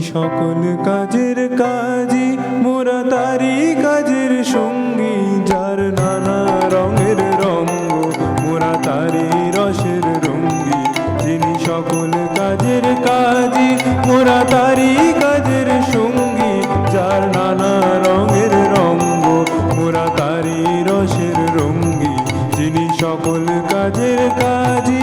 সকল কাজের কাজী, মোরা তারি কাজের সঙ্গী। যার নানা রঙের রঙ্গ, মোরা তারি রসের রঙ্গী। যিনি সকল কাজের কাজী, মোরা তারি কাজের সঙ্গী। যার নানা রঙের রঙ্গ, মোরা তারি রসের রঙ্গী। যিনি সকল কাজের কাজী।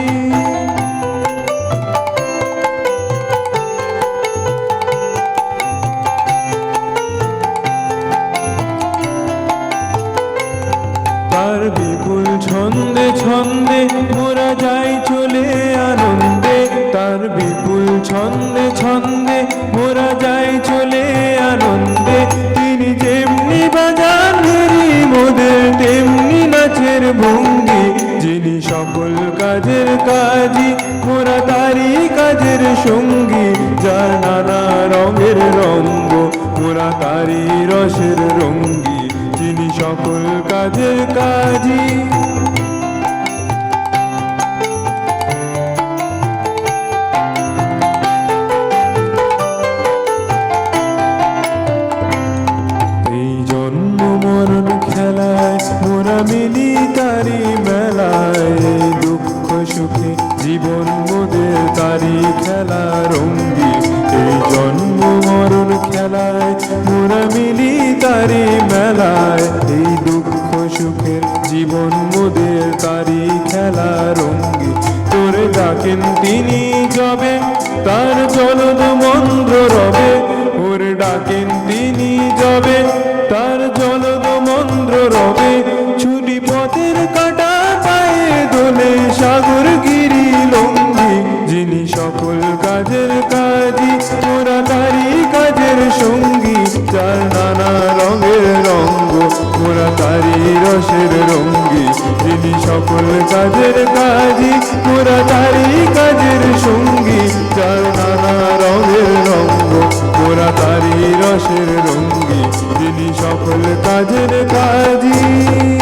তার বিপুল ছন্দে ছন্দে মোরা যাই চলে আনন্দে। তার বিপুল ছন্দে ছন্দে মোরা যাই চলে আনন্দে। তিনি যেমনি বাজান ধরি মোদের তেমনি নাচের ভঙ্গি। যিনি সকল কাজের কাজী, মোরা তারি কাজের সঙ্গী। যার নানা রঙের রঙ্গ, মোরা তারি রসের রঙ্গী। যিনি সকল কাজের কাজী। এই জন্ম মরণ খেলায় মোরা মিলি তারি মেলায়। দুঃখ সুখে জীবন মোদের তারি খেলা রঙ্গী। এই জন্ম মরণ খেলায় মোরা মিলি তারি মেলায়। এই দুঃখ সুখের জীবন মোদের তারি খেলা রঙ্গী। তোরে ডাকেন তিনি যাবে, তার জলদ মন্দ্র রবে। ওরে ডাকেন তিনি যাবে, তার জলদ মন্দ্র রবে। ছুটি পথের কাটা পায়ে দোলে সাগর গিরি লঙ্গি। যিনি সকল কাজের কাজী, মোরা তারি কাজের সঙ্গী। যার নানা রঙের রঙ্গ, মোরা তারি রসের রঙ্গী। যিনি সকল কাজের কাজী, মোরা তারি কাজের সঙ্গী। যার নানা রঙের রঙ্গ, মোরা তারি রসের রঙ্গী। যিনি সকল কাজের কাজী।